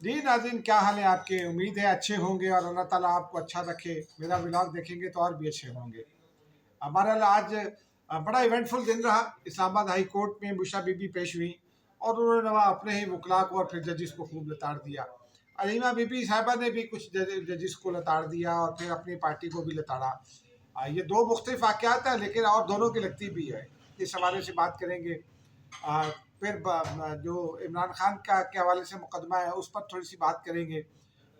जी नाज़रीन, क्या हाल है आपके? उम्मीद है अच्छे होंगे और अल्लाह ताला आपको अच्छा रखे। मेरा व्लॉग देखेंगे तो और भी अच्छे होंगे। बहरहाल आज बड़ा इवेंटफुल दिन रहा। इस्लामाबाद हाई कोर्ट में बुशा बीबी पेश हुई और उन्होंने वहाँ अपने ही वकला को और फिर जजिस को खूब लताड़ दिया। अलीमा बीबी साहिबा ने भी कुछ जजिस को लताड़ दिया और फिर अपनी पार्टी को भी लताड़ा। ये दो मुख्तलिफ वाक़यात हैं, लेकिन और दोनों की लगती भी है। इस हवाले से बात करेंगे। फिर जो इमरान खान के हवाले से मुकदमा है उस पर थोड़ी सी बात करेंगे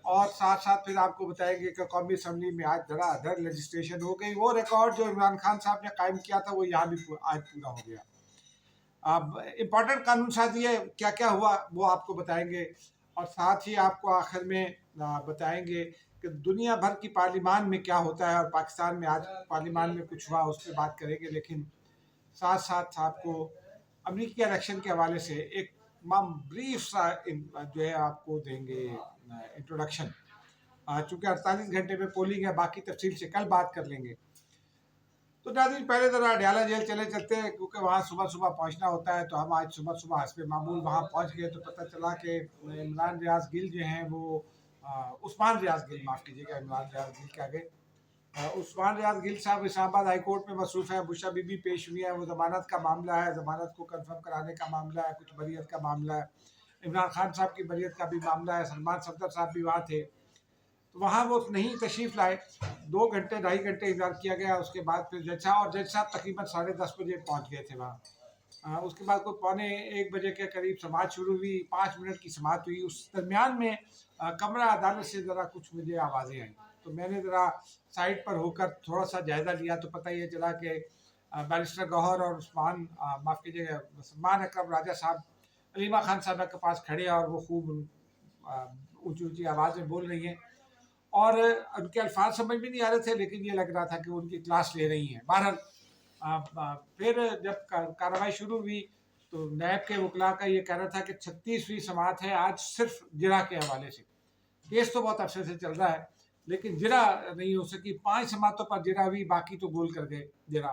और साथ साथ फिर आपको बताएंगे कि कौमी असम्बली में आज धड़ाधड़ रजिस्ट्रेशन हो गई। वो रिकॉर्ड जो इमरान खान साहब ने कायम किया था वो यहाँ भी आज पूरा हो गया। अब इम्पोर्टेंट कानून साजी है, क्या क्या हुआ वो आपको बताएंगे और साथ ही आपको आखिर में बताएंगे कि दुनिया भर की पार्लिमान में क्या होता है और पाकिस्तान में आज पार्लिमान में कुछ हुआ उस पर बात करेंगे। लेकिन साथ साथ आपको अमेरिकी इलेक्शन के हवाले से एक ब्रीफ सा जो है आपको देंगे इंट्रोडक्शन। चूँकि 48 घंटे में पोलिंग है, बाकी तफसील से कल बात कर लेंगे। तो नाज़रीन, पहले ज़रा अडयाला जेल चले चलते हैं क्योंकि वहाँ सुबह सुबह पहुँचना होता है। तो हम आज सुबह सुबह हस्बे मामूल वहाँ पहुँच गए तो पता चला कि इमरान रियाज गिल जो हैं वो उस्मान रियाज गिल, माफ़ कीजिएगा, इमरान रियाज गिल के आगे उस्मान रियाज गिल साहब इस्लामाबाद हाई कोर्ट में मसरूफ़ है। बुशा बीबी पेश हुई है। वो ज़मानत का मामला है, ज़मानत को कंफर्म कराने का मामला है, कुछ बरीयत का मामला है, इमरान खान साहब की बरीयत का भी मामला है। सलमान सफदर साहब भी वहाँ थे तो वहाँ वो नहीं तशरीफ़ लाए। 2 घंटे 2.5 घंटे इंतज़ार किया गया। उसके बाद फिर जज साहब तकरीबन 10:30 बजे पहुँच गए थे वहाँ। उसके बाद कोई पौने 1 बजे के करीब समाअत शुरू हुई। 5 मिनट की समाअत हुई। उस दरमियान में कमरा अदालत से ज़रा कुछ मुझे आवाज़ें आई तो मैंने ज़रा साइड पर होकर थोड़ा सा जायज़ा लिया तो पता ये चला कि बैरिस्टर गौहर और उस्मान माफ़ कीजिएगा सलमान अकरम राजा साहब अलीमा खान साहबा के पास खड़े हैं और वो खूब ऊँची ऊँची आवाज़ में बोल रही हैं और उनके अल्फाज समझ में नहीं आ रहे थे, लेकिन ये लग रहा था कि वो उनकी क्लास ले रही हैं। बहरहाल फिर जब कार्रवाई शुरू हुई तो नैब के वकला का ये कहना था कि 36वीं समाअत है आज सिर्फ जिरा के हवाले से। केस तो बहुत अरसे से चल रहा है लेकिन जिरा नहीं हो सकी। 5 समाअतों पर जिरा हुई, बाकी तो गोल कर गए जिरा।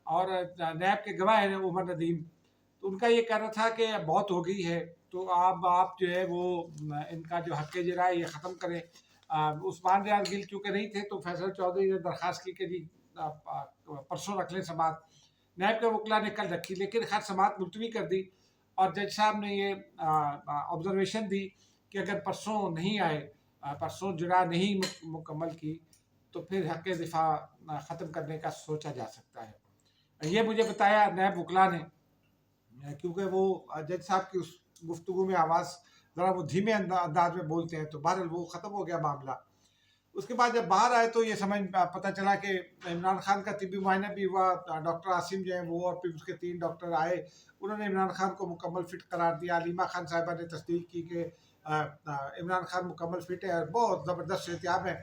और नैब के गवाह हैं उमर नदीम, तो उनका ये कहना था कि बहुत हो गई है तो आप जो है वो इनका जो हक़ जिरा है ये ख़त्म करें। उस्मान रियाज गिल चूँकि नहीं थे तो फैसल चौधरी ने दरख्वास्त की कि जी परसों रख लें समाअत। नैब के वकला ने कल रखी लेकिन खैर समाअत मुलतवी कर दी और जज साहब ने ये ऑब्जर्वेशन दी कि अगर परसों नहीं आए, परसों जुड़ा नहीं मुकम्मल की तो फिर हक़ दिफा ख़त्म करने का सोचा जा सकता है। ये मुझे बताया नैब वकला ने क्योंकि वो जज साहब की उस गुफ्तगू में आवाज़ ज़रा वो धीमे अंदाज में बोलते हैं तो बहरहाल वो ख़त्म हो गया मामला। उसके बाद जब बाहर आए तो ये पता चला कि इमरान खान का तिब्बी मुआयना भी हुआ। डॉक्टर आसिम जो है वो और फिर उसके 3 डॉक्टर आए, उन्होंने इमरान खान को मुकम्मल फ़िट करार दिया। अलीमा खान साहिबा ने तस्दीक की कि इमरान खान मुकम्मल फ़िट है और बहुत ज़बरदस्त सेहतियाब है।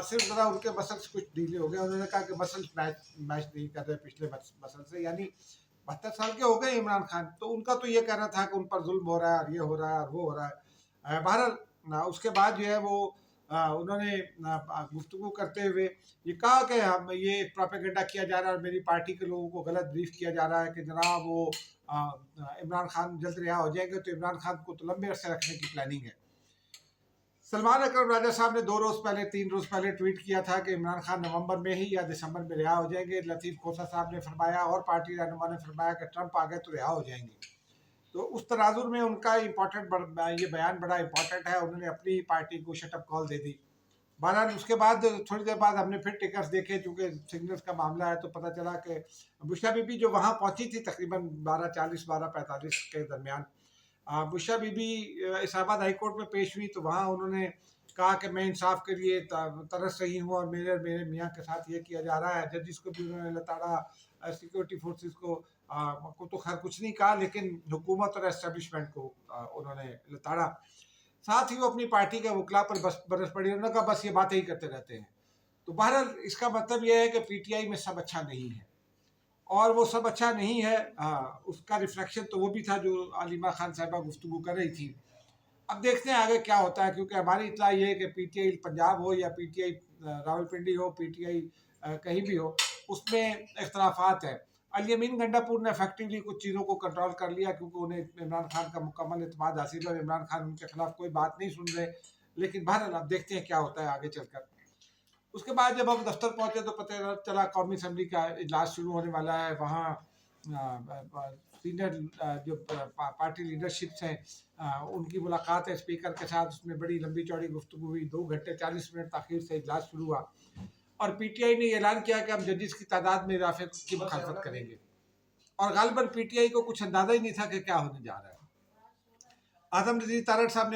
सिर्फ ज़रा उनके मसल्स कुछ ढीले हो गए। उन्होंने कहा कि मसल्स मैच नहीं कर रहे पिछले मसल से, यानी 72 साल के हो गए इमरान खान। तो उनका तो ये कहना था कि उन पर जुल्म हो रहा है और ये हो रहा है और वो हो रहा है। बहरहाल उसके बाद जो है वो उन्होंने गुफ्तगू करते हुए ये कहा कि हम ये प्रोपेगेंडा किया जा रहा है और मेरी पार्टी के लोगों को गलत ब्रीफ किया जा रहा है कि जनाब वो इमरान खान जल्द रिहा हो जाएंगे तो इमरान खान को तो लंबे अरसे रखने की प्लानिंग है। सलमान अकरम राजा साहब ने 2 रोज़ पहले 3 रोज़ पहले ट्वीट किया था कि इमरान खान नवंबर में ही या दिसंबर में रिहा हो जाएंगे। लतीफ़ खोसा साहब ने फरमाया और पार्टी रहनुमा ने फरमाया कि ट्रंप आ गए तो रिहा हो जाएंगे। तो उस तनाजुर में उनका ये बयान बड़ा इंपॉर्टेंट है। उन्होंने अपनी पार्टी को शटअप कॉल दे दी। बहरहाल उसके बाद थोड़ी देर बाद हमने फिर टिकट्स देखे चूँकि सिग्नल्स का मामला है तो पता चला कि बुशरा बीबी जो वहाँ पहुँची थी तकरीबन 12:40 12:45 के दरमियान। बुशरा बीबी इस्लामाबाद हाई कोर्ट में पेश हुई तो वहाँ उन्होंने कहा कि मैं इंसाफ के लिए तरस रही हूँ और मेरे मियाँ के साथ ये किया जा रहा है। जजिस को भी उन्होंने लताड़ा, सिक्योरिटी फोर्सेस को तो खैर कुछ नहीं कहा लेकिन हुकूमत और एस्टेब्लिशमेंट को उन्होंने लताड़ा। साथ ही वो अपनी पार्टी के वकला पर बरस पड़ी। उन्होंने कहा बस ये बातें ही करते रहते हैं। तो बहरहाल इसका मतलब ये है कि पीटीआई में सब अच्छा नहीं है और वो सब अच्छा नहीं है। उसका रिफ्लेक्शन तो वो भी था जो अलीमा खान साहिबा गुफ्तगू कर रही थी। अब देखते हैं आगे क्या होता है क्योंकि हमारी इत्तला ये है कि पीटीआई पंजाब हो या पीटीआई रावलपिंडी हो, पीटीआई कहीं भी हो, उसमें इख्तलाफात है। अल-यमीन गंडापुर ने इफेक्टिवली कुछ चीज़ों को कंट्रोल कर लिया, क्योंकि उन्हें इमरान खान का मुकम्मल एतमाद हासिल है और इमरान खान उनके खिलाफ कोई बात नहीं सुन रहे। लेकिन बहरहाल अब देखते हैं क्या होता है आगे चलकर। उसके बाद जब हम दफ्तर पहुंचे तो पता चला कौमी असम्बली का इजलास शुरू होने वाला है। वहाँ सीनियर जो पार्टी लीडरशिप्स हैं उनकी मुलाकात है स्पीकर के साथ। उसमें बड़ी लंबी चौड़ी गुफ्तगू हुई। 2 घंटे 40 मिनट ताख़ीर से इजलास शुरू हुआ और पीटीआई ने ऐलान किया कि हम जजेस की तादाद में इजाफे की मुखालफत करेंगे। और गालिबन पीटीआई को कुछ अंदाजा ही नहीं था कि क्या होने जा रहा है। आजम नज़ीर तारड़ साहब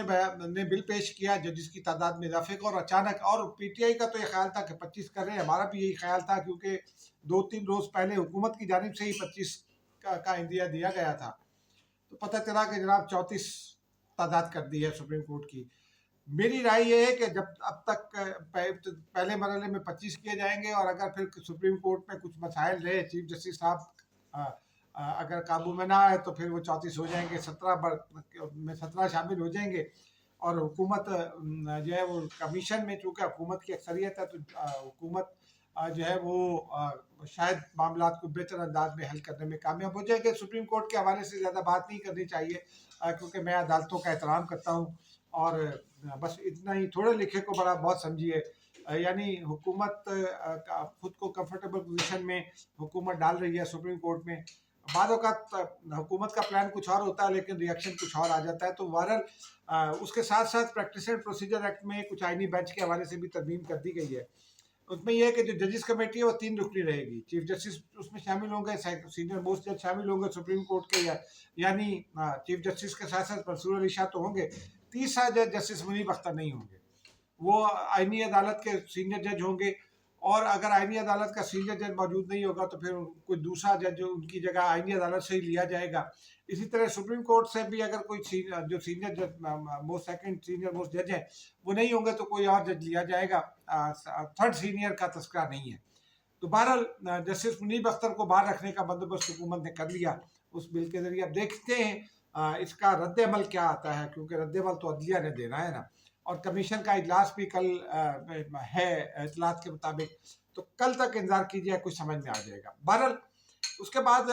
ने बिल पेश किया जजेस की तादाद में इजाफे का, और अचानक, और पीटीआई का तो ये ख्याल था कि 25 कर रहे हैं, हमारा भी यही ख्याल था, क्योंकि 2-3 रोज़ पहले हुकूमत की जानिब से ही 25 का इंदिया दिया गया था। तो पता चला कि जनाब 34 तादाद कर दी है सुप्रीम कोर्ट की। मेरी राय ये है कि जब अब तक पहले मरहले में 25 किए जाएंगे, और अगर फिर सुप्रीम कोर्ट में कुछ मसाइल रहे, चीफ जस्टिस साहब अगर काबू में ना आए तो फिर वो 34 हो जाएंगे, 17 में 17 शामिल हो जाएंगे। और हुकूमत जो है वो कमीशन में, चूँकि हुकूमत की अक्सरियत है, तो हुकूमत जो है वो शायद मामला को बेहतर अंदाज में हल करने में कामयाब हो जाएगी। सुप्रीम कोर्ट के हवाले से ज़्यादा बात नहीं करनी चाहिए, क्योंकि मैं अदालतों का एहतराम करता हूँ। और बस इतना ही, थोड़े लिखे को बड़ा बहुत समझिए। यानी हुकूमत खुद को कंफर्टेबल पोजीशन में हुकूमत डाल रही है सुप्रीम कोर्ट में। बाद औक़ात हुकूमत का प्लान कुछ और होता है, लेकिन रिएक्शन कुछ और आ जाता है। तो बहरहाल उसके साथ साथ प्रैक्टिस एंड प्रोसीजर एक्ट में कुछ आईनी बेंच के हवाले से भी तरमीम कर दी गई है। उसमें यह है कि जो जजेस कमेटी है वो 3 रुकनी रहेगी। चीफ जस्टिस उसमें शामिल होंगे, सीनियर मोस्ट जज शामिल होंगे सुप्रीम कोर्ट के, यानी चीफ जस्टिस के साथ साथ मंसूर अली शाह तो होंगे। तीसरा जज जस्टिस मुनीब अख्तर नहीं होंगे, वो आईनी अदालत के सीनियर जज होंगे। और अगर आईनी अदालत का सीनियर जज मौजूद नहीं होगा तो फिर कोई दूसरा जज जो उनकी जगह आईनी अदालत से ही लिया जाएगा। इसी तरह सुप्रीम कोर्ट से भी अगर कोई जो सीनियर जज सेकंड सीनियर मोस्ट जज है वो नहीं होंगे तो कोई और जज लिया जाएगा। थर्ड सीनियर का तस्करा नहीं है। तो बहरहाल जस्टिस मुनीब अख्तर को बाहर रखने का बंदोबस्त हुकूमत ने कर लिया उस बिल के जरिए। अब देखते हैं इसका रद्द अमल क्या आता है, क्योंकि रद्द अमल तो अदलिया ने देना है ना। और कमीशन का इजलास भी कल है इतलात के मुताबिक, तो कल तक इंतजार कीजिए, कुछ समझ में आ जाएगा। बहरहाल उसके बाद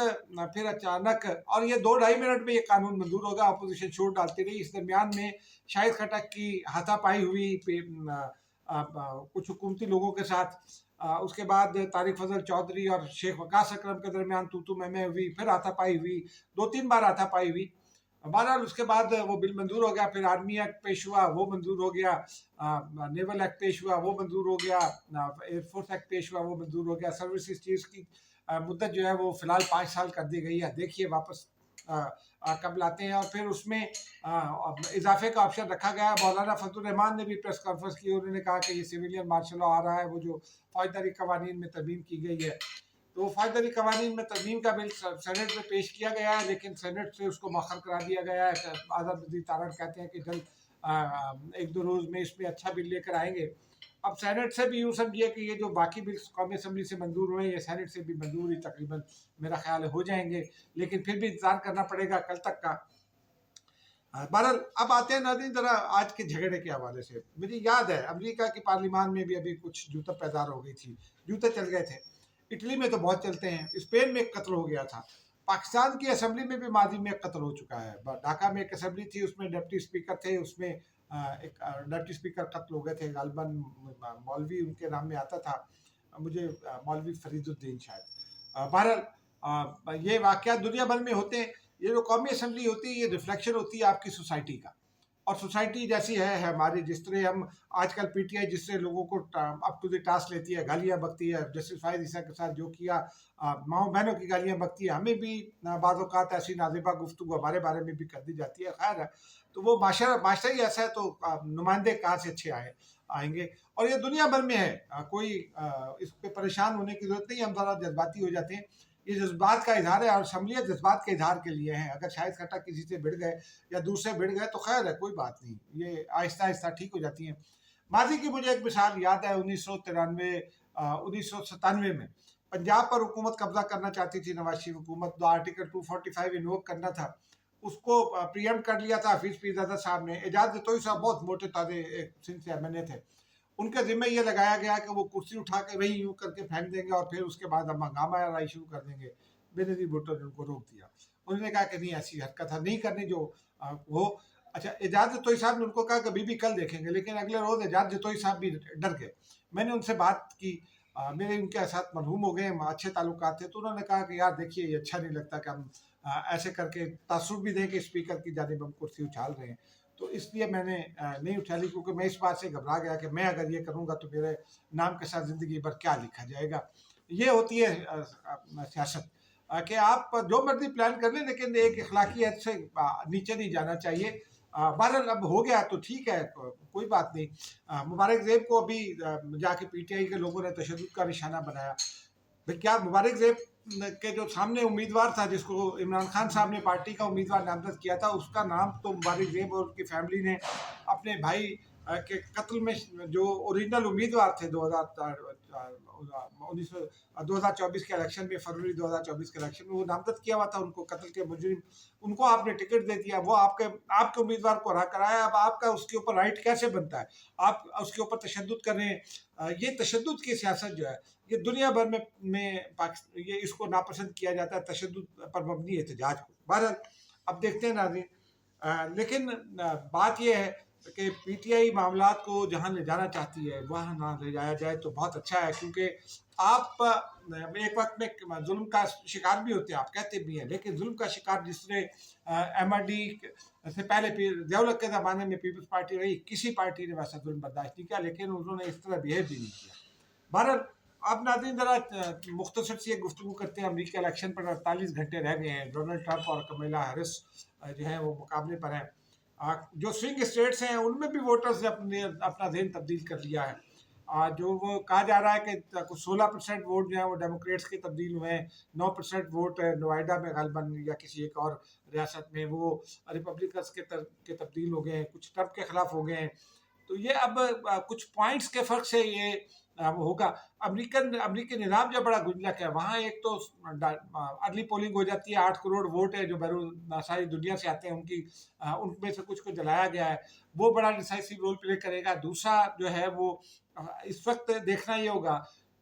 फिर अचानक, और ये 2-2.5 मिनट में ये कानून मंजूर होगा। अपोजिशन शोर डालती रही। इस दरमियान में शाहिद खटक की हाथापाई हुई कुछ हुकूमती लोगों के साथ। उसके बाद तारिक फजल चौधरी और शेख वकास अकरम के दरमियान तू मैं हुई, फिर हाथापाई हुई, 2-3 बार हाथापाई हुई। बहरहाल उसके बाद वो बिल मंजूर हो गया। फिर आर्मी एक्ट पेश हुआ, वो मंजूर हो गया। नेवल एक्ट पेश हुआ, वो मंजूर हो गया। एयरफोर्स एक्ट पेश हुआ, वो मंजूर हो गया। सर्विसेज चीज़ की मुद्दत जो है वो फ़िलहाल 5 साल कर दी गई है। देखिए वापस कब लाते हैं। और फिर उसमें इजाफे का ऑप्शन रखा गया। मौलाना फजलुर रहमान ने भी प्रेस कॉन्फ्रेंस की। उन्होंने कहा कि ये सिविलियन मार्शल लॉ आ रहा है, वो जो फौजदारी कवानीन में तरमीम की गई है, तो फौजदारी कवानीन में तरमीम का बिल सेनेट में पेश किया गया है, लेकिन सेनेट से उसको मौखर करा दिया गया है। आज़म नज़ीर तारड़ कहते हैं कि जल्द 1-2 रोज़ में इसमें अच्छा बिल लेकर आएंगे। अब सेनेट से भी यूँ समझिए कि ये जो बाकी बिल्स कौमी असम्बली से मंजूर हुए, ये सेनेट से भी मंजूर ही तकरीबन मेरा ख्याल है हो जाएंगे, लेकिन फिर भी इंतजार करना पड़ेगा कल तक का। बहरहाल अब आते हैं नाज़रीन ज़रा आज के झगड़े के हवाले से। मुझे याद है अमेरिका की पार्लिमान में भी अभी कुछ जूता पैदार हो गई थी, जूते चल गए थे। इटली में तो बहुत चलते हैं। स्पेन में एक कत्ल हो गया था। पाकिस्तान की असम्बली में भी माजी में एक कत्ल हो चुका है। ढाका में एक असम्बली थी, उसमें डिप्टी स्पीकर थे, उसमें एक डिप्टी स्पीकर कत्ल हो गए थे। गालिबन मौलवी उनके नाम में आता था, मुझे मौलवी फरीदुद्दीन शायद। बहरहाल ये वाक़यात दुनिया भर में होते हैं। ये जो कौमी असम्बली होती है ये रिफ्लेक्शन होती है आपकी सोसाइटी का। और सोसाइटी जैसी है हमारी, जिस तरह हम आजकल पीटीआई जिस तरह लोगों को अप टू द टास्क लेती है, गालियाँ बकती है, जस्टिस फायद ईसा के साथ जो किया, माओ बहनों की गालियाँ बकती है, हमें भी बाज़ औक़ात ऐसी नाज़िबा गुफ्तगू हमारे बारे में भी कर दी जाती है। खैर है, तो वो माशरा ही ऐसा है, तो नुमाइंदे कहाँ से अच्छे आएंगे। और ये दुनिया भर में है, कोई इस पर परेशान होने की ज़रूरत नहीं। हम ज़रा जज्बाती हो जाते हैं। ये जज्बात का इजहार है, और असम्बलियत जज्बात के इजहार के लिए है। अगर शाहिद खटक किसी से भिड़ गए या दूसरे भिड़ गए तो खैर है, कोई बात नहीं, ये आहिस्ता आहिस्ता ठीक हो जाती हैं। माजी की मुझे एक मिसाल याद है, 1997 में पंजाब पर हुकूमत कब्जा करना चाहती थी नवाज शरीफ हुकूमत। तो आर्टिकल 245 इन्वोक करना था, उसको प्रीएम्प्ट कर लिया था हफीज़ पीरजादा साहब ने। एजाज जतोई साहब बहुत मोटे ताजे एक सिंध से एमएनए थे, उनके ज़िम्मे ये लगाया गया कि वो कुर्सी उठा के वही यूँ करके फेंक देंगे और फिर उसके बाद हम हंगामा लड़ाई शुरू कर देंगे। बेनजीर भुट्टो ने उनको रोक दिया। उन्होंने कहा कि नहीं, ऐसी हरकत नहीं करनी जो वो। अच्छा, एजाज जतोई साहब ने उनको कहा कि अभी भी कल देखेंगे, लेकिन अगले रोज एजाज जतोई साहब भी डर गए। मैंने उनसे बात की, मेरे उनके साथ मरहूम हो गए, अच्छे ताल्लुकात थे, तो उन्होंने कहा कि यार देखिए, ये अच्छा नहीं लगता कि हम ऐसे करके तासुब भी दें कि स्पीकर की जानिब हम कुर्सी उछाल रहे हैं। तो इसलिए मैंने नहीं उछाली, क्योंकि मैं इस बात से घबरा गया कि मैं अगर ये करूँगा तो मेरे नाम के साथ ज़िंदगी भर क्या लिखा जाएगा। ये होती है सियासत, कि आप जो मर्जी प्लान कर लें, लेकिन एक अखलाकी हद से नीचे नहीं जाना चाहिए। बहरहाल अब हो गया तो ठीक है, कोई बात नहीं। मुबारक ज़ेब को अभी जाके पीटीआई के लोगों ने तशद्दुद का निशाना बनाया। भाई, क्या मुबारक ज़ेब के जो सामने उम्मीदवार था, जिसको इमरान खान साहब ने पार्टी का उम्मीदवार नामजद किया था, उसका नाम तो मुबारक ज़ेब और उसकी फैमिली ने अपने भाई के कत्ल में, जो ओरिजिनल उम्मीदवार थे 2024 के इलेक्शन में, फरवरी 2024 के इलेक्शन में वो नामजद किया हुआ था, उनको कत्ल के मुजरिम, उनको आपने टिकट दे दिया, वो आपके उम्मीदवार को हरा कराया। अब आपका उसके ऊपर राइट कैसे बनता है, आप उसके ऊपर तशद्दुद करें। ये तशद्दुद की सियासत जो है, ये दुनिया भर में पाकिस्तान, ये इसको नापसंद किया जाता है, तशद्दुद पर मबनी एहतजाज को। बहरहाल अब देखते हैं नाज़रीन, लेकिन बात यह है कि पीटीआई मामलात को जहां ले जाना चाहती है वहां ना ले जाया जाए तो बहुत अच्छा है, क्योंकि आप एक वक्त में जुल्म का शिकार भी होते हैं, आप कहते भी हैं, लेकिन जुल्म का शिकार जिसने MRD से पहले ज़ियाउल हक के ज़माने में पीपल्स पार्टी रही, किसी पार्टी ने वैसा जुल्म बर्दाश्त नहीं किया, लेकिन उन्होंने इस तरह बिहेव भी नहीं किया। बहरहाल अब नाज़रीन ज़रा मुख्तसर सी गुफ्तगू करते हैं। अमरीकी इलेक्शन पर 48 घंटे रह गए हैं, डोनाल्ड ट्रंप और कमला हैरिस जो है वो मुकाबले पर हैं। जो स्विंग स्टेट्स हैं उनमें भी वोटर्स ने अपना ज़हन तब्दील कर लिया है। जो वो कहा जा रहा है कि कुछ 16% वोट जो है वो डेमोक्रेट्स के तब्दील हुए हैं, 9% वोट नोएडा में गलबन या किसी एक और रियासत में वो रिपब्लिकन्स के तब्दील हो गए हैं, कुछ ट्रंप के खिलाफ हो गए हैं। तो ये अब कुछ पॉइंट्स के फ़र्क से ये होगा। अमरीकी निज़ाम जो बड़ा गुंजलक है, वहाँ एक तो अर्ली पोलिंग हो जाती है, 8 करोड़ वोट है जो बैरून सारी दुनिया से आते हैं, उनमें से कुछ को जलाया गया है, वो बड़ा डिसाइसिव रोल प्ले करेगा। दूसरा जो है वो इस वक्त देखना ये होगा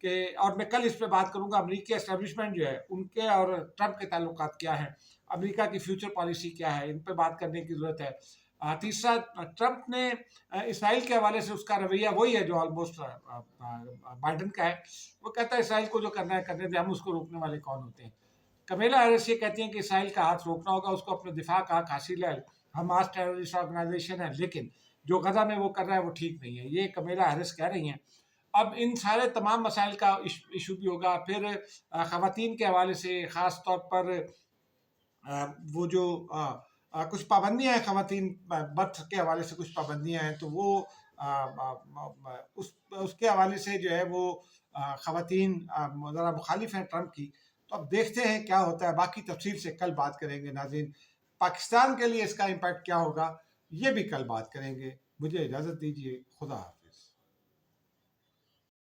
कि, और मैं कल इस पर बात करूंगा, अमरीकी एस्टेब्लिशमेंट जो है उनके और ट्रंप के ताल्लुकात क्या हैं, अमेरिका की फ्यूचर पॉलिसी क्या है, इन पर बात करने की ज़रूरत है। तीसरा, ट्रंप ने इसराइल के हवाले से उसका रवैया वही है जो ऑलमोस्ट बाइडन का है। वो कहता है इसराइल को जो करना है करने दे, हम उसको रोकने वाले कौन होते हैं। कमेला हैरिस ये कहती हैं कि इसराइल का हाथ रोकना होगा, उसको अपने दिफा का हक हासिल है, हमास टेररिस्ट ऑर्गेनाइजेशन है, लेकिन जो गजा में वो कर रहा है वो ठीक नहीं है, ये कमेला हैरिस कह रही हैं। अब इन सारे तमाम मसाइल का इशू भी होगा। फिर ख़वातीन के हवाले से ख़ास तौर पर वो जो कुछ पाबंदियां हैं, ख़वातीन बर्थ के हवाले से कुछ पाबंदियां हैं, तो वो उसके हवाले से जो है वो ख़वातीन ज़रा मुखालिफ हैं ट्रंप की। तो अब देखते हैं क्या होता है, बाकी तफसील से कल बात करेंगे नाज़रीन। पाकिस्तान के लिए इसका इम्पैक्ट क्या होगा, ये भी कल बात करेंगे। मुझे इजाज़त दीजिए, खुदा हाफ़िज़।